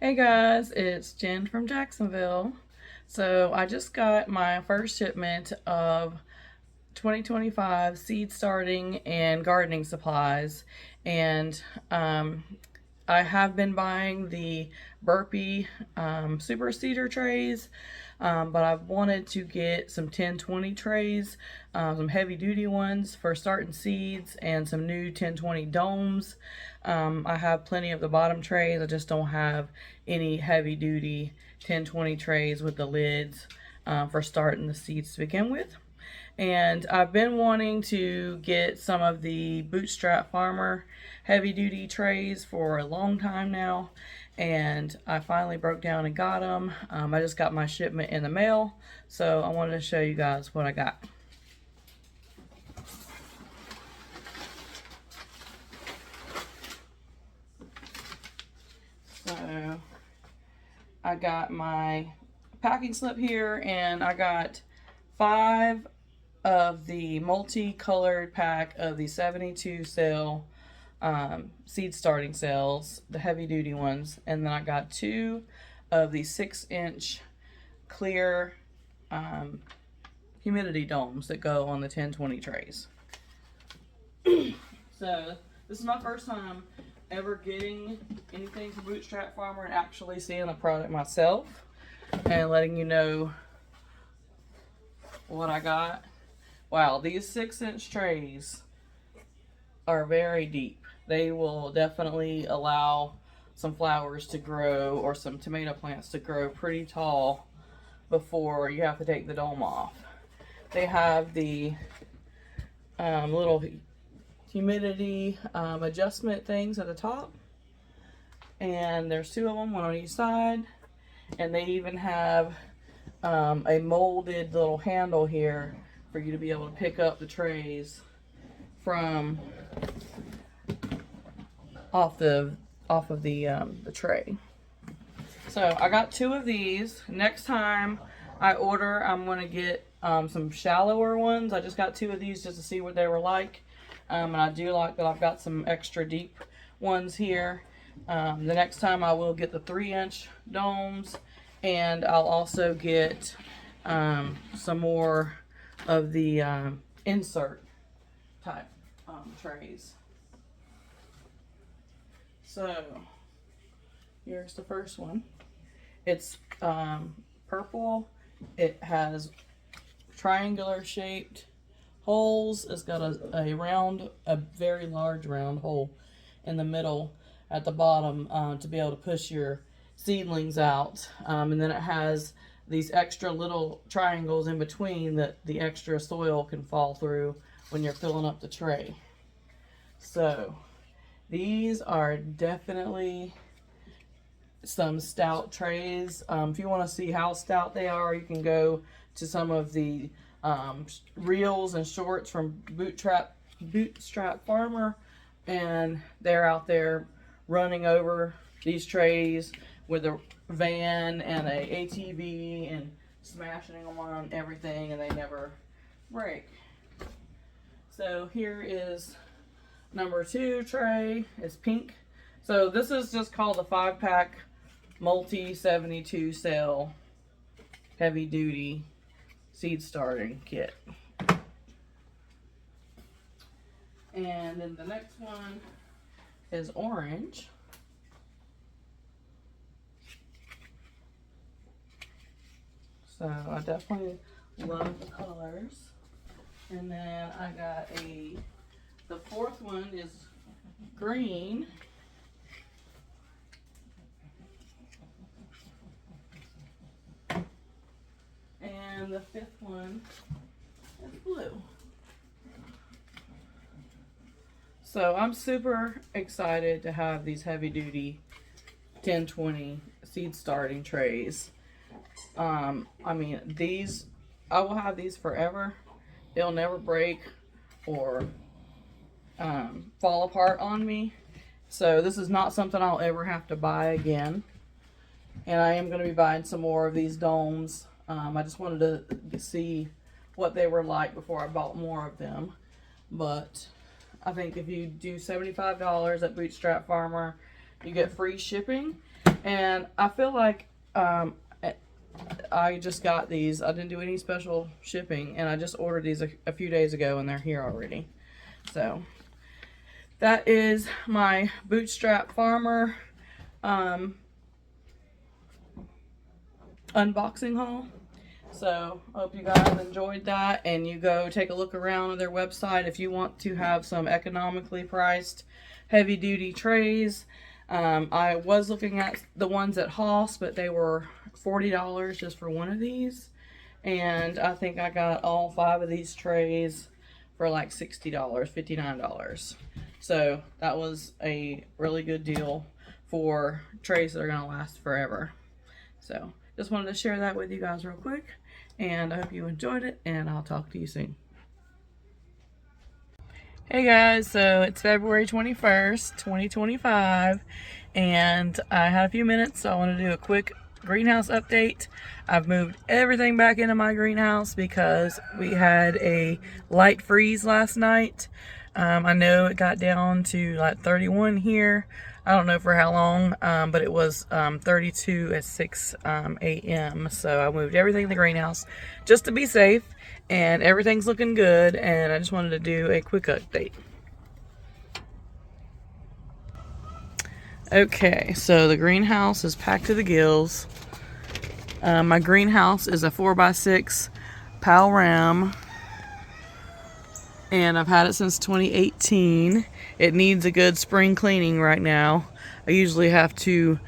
Hey guys, it's Jen from Jacksonville. So I just got my first shipment of 2025 seed starting and gardening supplies, and I have been buying the Burpee super seeder trays, but I've wanted to get some 1020 trays, some heavy duty ones for starting seeds, and some new 1020 domes. I have plenty of the bottom trays. I just don't have any heavy duty 1020 trays with the lids for starting the seeds to begin with. And I've been wanting to get some of the Bootstrap Farmer heavy duty trays for a long time now, and I finally broke down and got them. I just got my shipment in the mail, so I wanted to show you guys what I got. So I got my packing slip here, and I got 5 of the multicolored pack of the 72 cell seed starting cells, the heavy duty ones, and then I got 2 of the 6-inch clear humidity domes that go on the 1020 trays. So this is my first time ever getting anything from Bootstrap Farmer and actually seeing the product myself and letting you know what I got. Wow, these 6-inch trays are very deep. They will definitely allow some flowers to grow or some tomato plants to grow pretty tall before you have to take the dome off. They have the little humidity adjustment things at the top, and there's 2 of them, one on each side, and they even have a molded little handle here for you to be able to pick up the trays from off of the tray. So I got 2 of these. Next time I order, I'm gonna get some shallower ones. I just got 2 of these just to see what they were like, and I do like that I've got some extra deep ones here. The next time I will get the 3-inch domes, and I'll also get some more of the insert type trays. So here's the first one. It's purple. It has triangular shaped holes. It's got a very large round hole in the middle at the bottom to be able to push your seedlings out, and then it has these extra little triangles in between that the extra soil can fall through when you're filling up the tray. So these are definitely some stout trays. If you want to see how stout they are, you can go to some of the reels and shorts from Bootstrap Farmer, and they're out there running over these trays with a van and a ATV and smashing them on everything, and they never break. So here is number 2 tray. It's pink. So this is just called the 5-pack multi 72 cell heavy duty seed starting kit. And then the next one is orange. So I definitely love the colors. And then I got the 4th one is green. And the 5th one is blue. So I'm super excited to have these heavy duty 1020 seed starting trays. I mean, these, I will have these forever. They'll never break or fall apart on me. So this is not something I'll ever have to buy again. And I am going to be buying some more of these domes. I just wanted to see what they were like before I bought more of them. But I think if you do $75 at Bootstrap Farmer, you get free shipping. And I feel like I just got these. I didn't do any special shipping, and I just ordered these a few days ago, and they're here already. So that is my Bootstrap Farmer unboxing haul. So I hope you guys enjoyed that, and you go take a look around on their website if you want to have some economically priced heavy duty trays. I was looking at the ones at Haas, but they were $40 just for one of these, and I think I got all 5 of these trays for like $60, $59. So that was a really good deal for trays that are gonna last forever. So just wanted to share that with you guys real quick, and I hope you enjoyed it, and I'll talk to you soon. Hey guys, so it's February 21st, 2025, and I had a few minutes, so I want to do a quick greenhouse update. I've moved everything back into my greenhouse because we had a light freeze last night. I know it got down to like 31 here. I don't know for how long, but it was 32 at 6 a.m. So I moved everything in the greenhouse just to be safe, and everything's looking good, and I just wanted to do a quick update. Okay, so the greenhouse is packed to the gills. My greenhouse is a 4x6 Pal Ram, and I've had it since 2018. It needs a good spring cleaning right now. I usually have to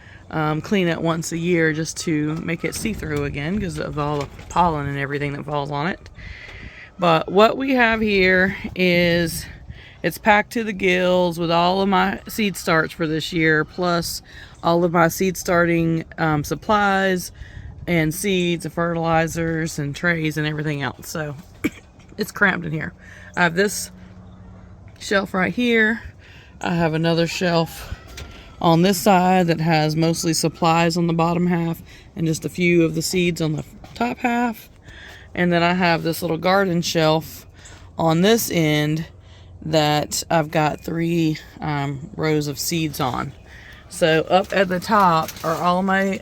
clean it once a year just to make it see-through again because of all the pollen and everything that falls on it. But what we have here is it's packed to the gills with all of my seed starts for this year, plus all of my seed starting supplies and seeds and fertilizers and trays and everything else. So it's cramped in here. I have this shelf right here. I have another shelf on this side that has mostly supplies on the bottom half and just a few of the seeds on the top half. And then I have this little garden shelf on this end that I've got 3 rows of seeds on. So up at the top are all my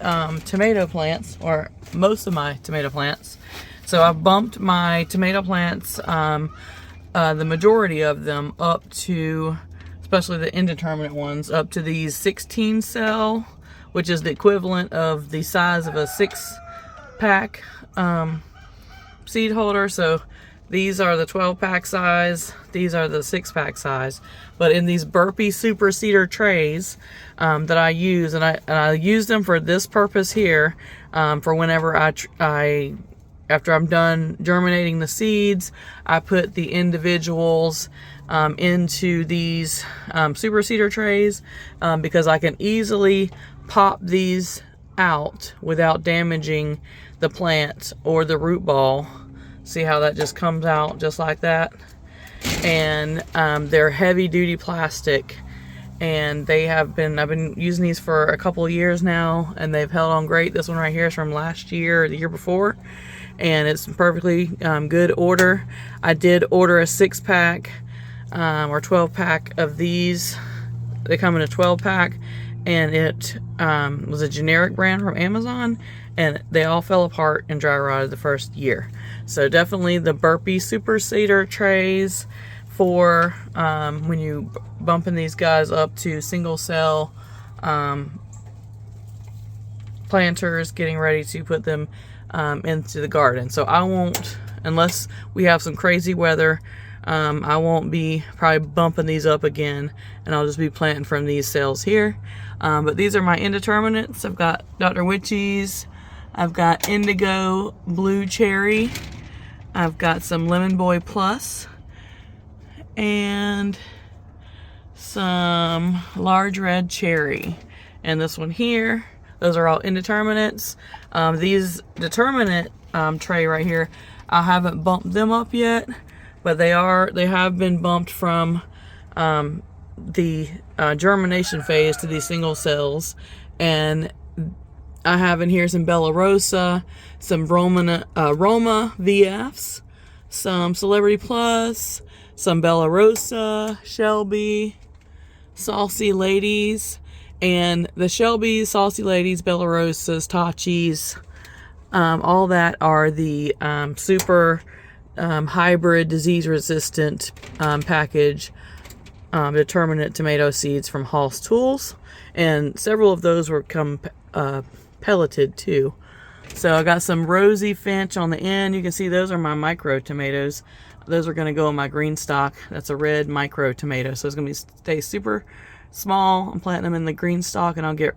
tomato plants, or most of my tomato plants. So I've bumped my tomato plants, the majority of them, up to, especially the indeterminate ones, up to these 16 cell, which is the equivalent of the size of a 6-pack seed holder. So these are the 12-pack size, these are the 6-pack size. But in these Burpee Super Seeder trays that I use, and I use them for this purpose here, for whenever after I'm done germinating the seeds, I put the individuals into these Super Seeder trays because I can easily pop these out without damaging the plant or the root ball. See how that just comes out just like that? And they're heavy duty plastic, and I've been using these for a couple of years now, and they've held on great. This one right here is from last year or the year before, and it's perfectly good order. I did order a 6-pack or 12-pack of these. They come in a 12-pack, and it was a generic brand from Amazon, and they all fell apart and dry rotted the first year. So definitely the Burpee Super Seeder trays for when you bumping these guys up to single cell planters, getting ready to put them into the garden. So I won't, unless we have some crazy weather, I won't be probably bumping these up again, and I'll just be planting from these cells here. But these are my indeterminates. I've got Dr. Witchy's, I've got Indigo Blue Cherry, I've got some Lemon Boy Plus, and some Large Red Cherry. And this one here, those are all indeterminates. These determinate tray right here, I haven't bumped them up yet, but they have been bumped from the germination phase to these single cells. And I have in here some Bella Rosa, some Roma VFs, some Celebrity Plus, some Bella Rosa, Shelby, Saucy Ladies, And the Shelby's, Saucy Ladies, Bellarosas, Tachis, all that are the super hybrid disease resistant package determinate tomato seeds from Hall's Tools, and several of those were pelleted too. So I got some Rosy Finch on the end. You can see those are my micro tomatoes. Those are going to go in my green stock. That's a red micro tomato, so it's going to stay super small. I'm planting them in the green stock, and I'll get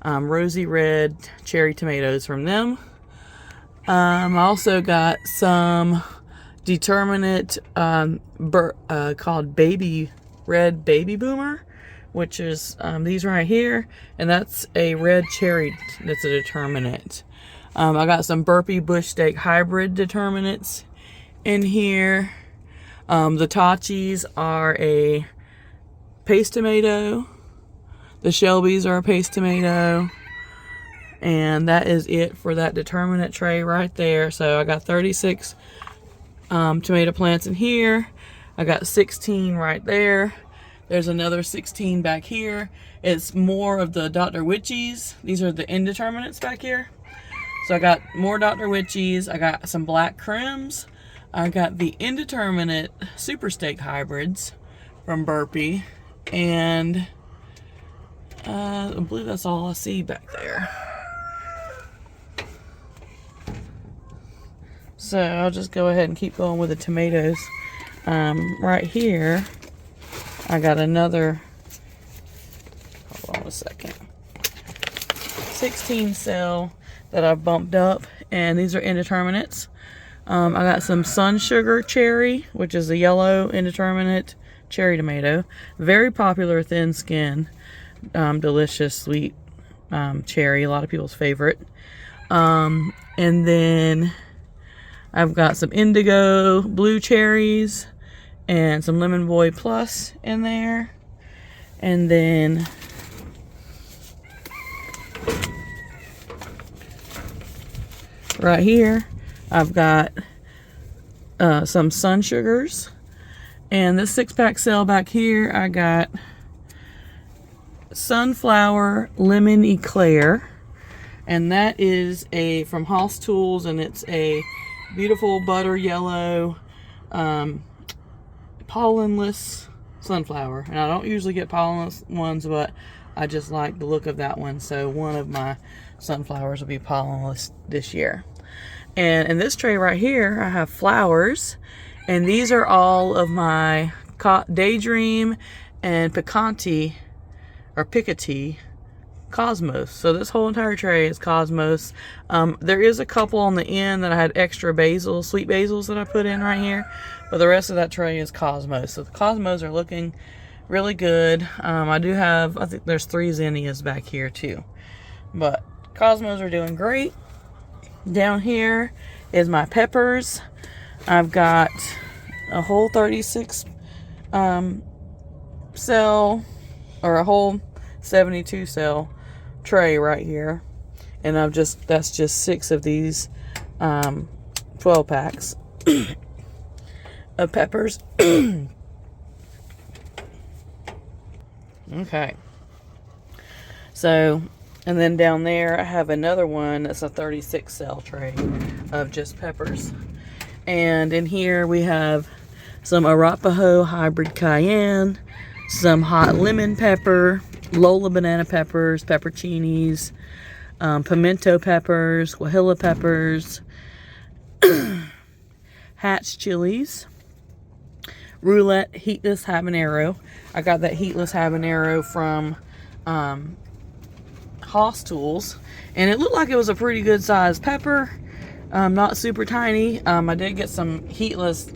rosy red cherry tomatoes from them. I also got some determinate called Red Baby Boomer, which is these right here, and that's a red cherry that's a determinate. I got some Burpee Bush Steak Hybrid determinates in here. The Tachis are a paste tomato. The Shelby's are a paste tomato. And that is it for that determinate tray right there. So I got 36 tomato plants in here. I got 16 right there. There's another 16 back here. It's more of the Dr. Witchies. These are the indeterminates back here. So I got more Dr. Witchies. I got some black crims. I got the indeterminate super steak hybrids from Burpee. And I believe that's all I see back there. So I'll just go ahead and keep going with the tomatoes. Right here, I got another, hold on a second, 16 cell that I've bumped up, and these are indeterminates. I got some Sun Sugar Cherry, which is a yellow indeterminate cherry tomato. Very popular thin skin, delicious sweet cherry, a lot of people's favorite. And then I've got some indigo blue cherries and some Lemon Boy Plus in there. And then right here, I've got some Sun Sugars. And this 6-pack cell back here, I got Sunflower Lemon Eclair. And that is from Hall's Tools, and it's a beautiful butter yellow pollenless sunflower. And I don't usually get pollenless ones, but I just like the look of that one. So one of my sunflowers will be pollenless this year. And in this tray right here, I have flowers. And these are all of my Daydream and Picante Cosmos. So this whole entire tray is Cosmos. There is a couple on the end that I had extra basil, sweet basils that I put in right here, but the rest of that tray is Cosmos. So the Cosmos are looking really good. I do have, I think there's 3 zinnias back here too, but Cosmos are doing great. Down here is my peppers. I've got a whole 36 cell, or a whole 72 cell tray right here, and that's just 6 of these 12 packs of peppers. Okay, so, and then down there I have another one that's a 36 cell tray of just peppers. And in here we have some Arapaho Hybrid Cayenne, some hot lemon pepper, Lola banana peppers, pepperoncinis, pimento peppers, guajillo peppers, Hatch chilies, roulette heatless habanero. I got that heatless habanero from Hall's Tools, and it looked like it was a pretty good sized pepper, not super tiny. I did get some heatless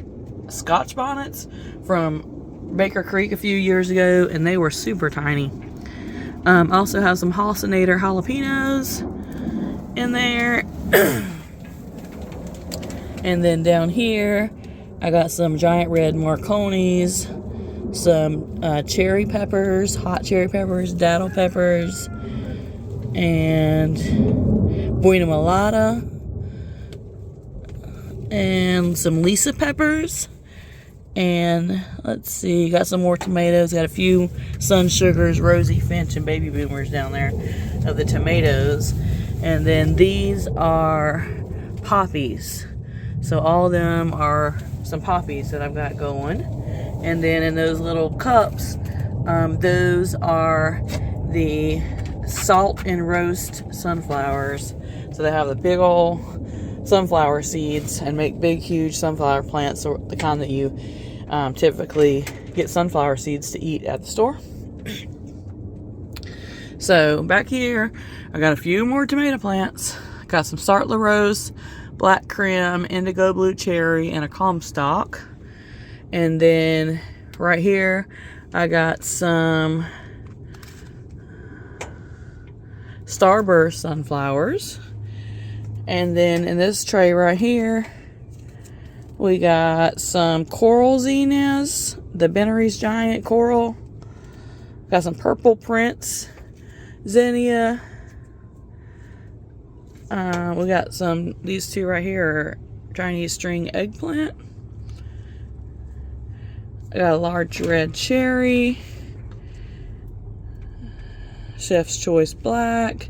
Scotch bonnets from Baker Creek a few years ago, and they were super tiny. Also have some Halcinator jalapenos in there. And then down here, I got some giant red Marconis, some cherry peppers, hot cherry peppers, datil peppers, and Buena Mulata, and some Lisa peppers, And let's see, got some more tomatoes. Got a few Sun Sugars, Rosie Finch, and Baby Boomers down there of the tomatoes. And then these are poppies. So all of them are some poppies that I've got going. And then in those little cups, those are the salt and roast sunflowers. So they have the big old sunflower seeds and make big, huge sunflower plants, or the kind that you typically get sunflower seeds to eat at the store. So back here, I got a few more tomato plants. Got some Sartler Rose, Black Creme, Indigo Blue Cherry, and a Comstock. And then right here, I got some Starburst sunflowers. And then in this tray right here, we got some coral zinnias, the Bennery's Giant Coral. Got some Purple Prince zinnia. We got these two right here are Chinese string eggplant. I got a large red cherry, Chef's Choice Black.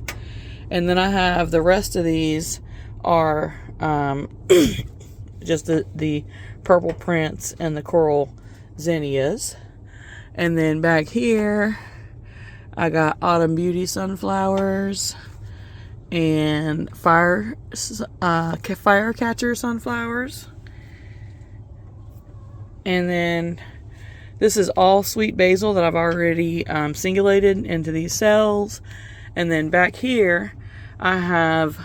And then I have the rest of these are just the Purple Prince and the Coral zinnias. And then back here, I got Autumn Beauty sunflowers and Firecatcher sunflowers. And then this is all sweet basil that I've already singulated into these cells. And then back here, I have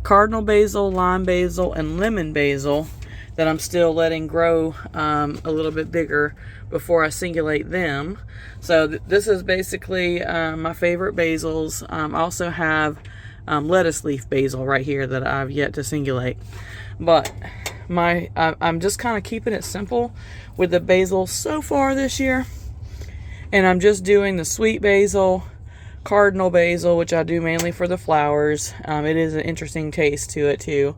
cardinal basil, lime basil, and lemon basil that I'm still letting grow a little bit bigger before I singulate them. So this is basically my favorite basils. I also have lettuce leaf basil right here that I've yet to singulate. But I'm just kind of keeping it simple with the basil so far this year. And I'm just doing the sweet basil, cardinal basil, which I do mainly for the flowers. It is an interesting taste to it too.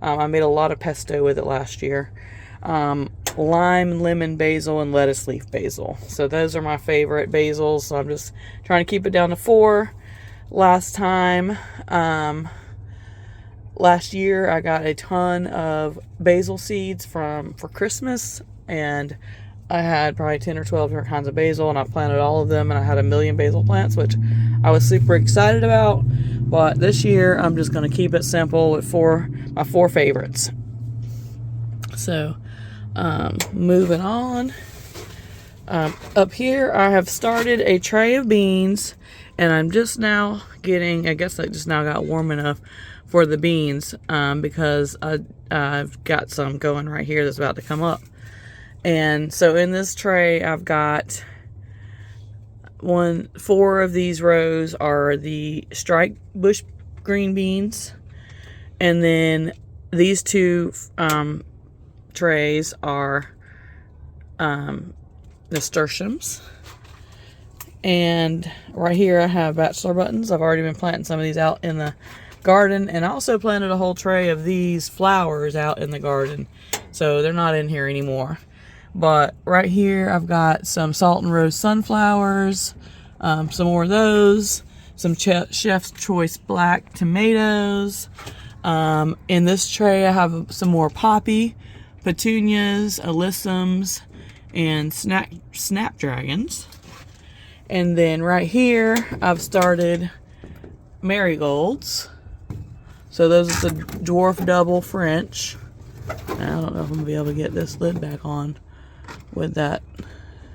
I made a lot of pesto with it last year. Lime, lemon basil, and lettuce leaf basil. So those are my favorite basils. So I'm just trying to keep it down to 4. Last year I got a ton of basil seeds for Christmas, and I had probably 10 or 12 different kinds of basil, and I planted all of them, and I had 1 million basil plants, which I was super excited about. But this year, I'm just going to keep it simple with my 4 favorites. So, moving on. Up here, I have started a tray of beans, and I'm just now getting, I guess I just now got warm enough for the beans, because I've got some going right here that's about to come up. And so in this tray, I've got 4 of these rows are the striped bush green beans. And then these 2 trays are nasturtiums. And right here I have bachelor buttons. I've already been planting some of these out in the garden. And I also planted a whole tray of these flowers out in the garden. So they're not in here anymore. But right here, I've got some Salt and Rose sunflowers, some more of those, some Chef's Choice Black tomatoes. In this tray, I have some more poppy, petunias, alyssums, and snapdragons. And then right here, I've started marigolds. So those are the dwarf double French. I don't know if I'm going to be able to get this lid back on with that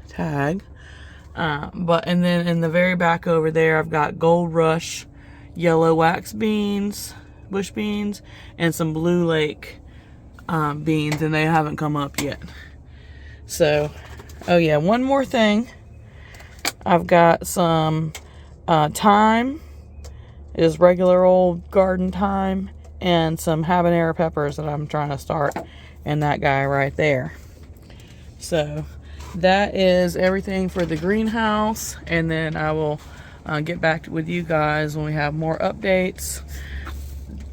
tag. And then in the very back over there, I've got Gold Rush yellow wax beans, bush beans, and some Blue Lake beans, and they haven't come up yet. So, oh yeah, one more thing. I've got some thyme, is regular old garden thyme, and some habanero peppers that I'm trying to start, and that guy right there. So that is everything for the greenhouse, and then I will get back with you guys when we have more updates.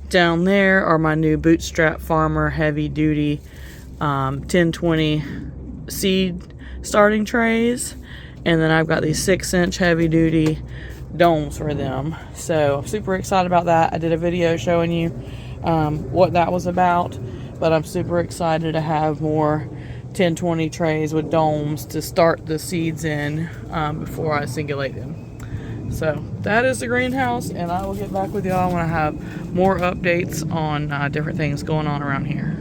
Down there are my new Bootstrap Farmer heavy duty 1020 seed starting trays, and then I've got these 6-inch heavy duty domes for them. So I'm super excited about that. I did a video showing you what that was about, but I'm super excited to have more 10-20 trays with domes to start the seeds in before I singulate them. So that is the greenhouse, and I will get back with y'all when I have more updates on different things going on around here.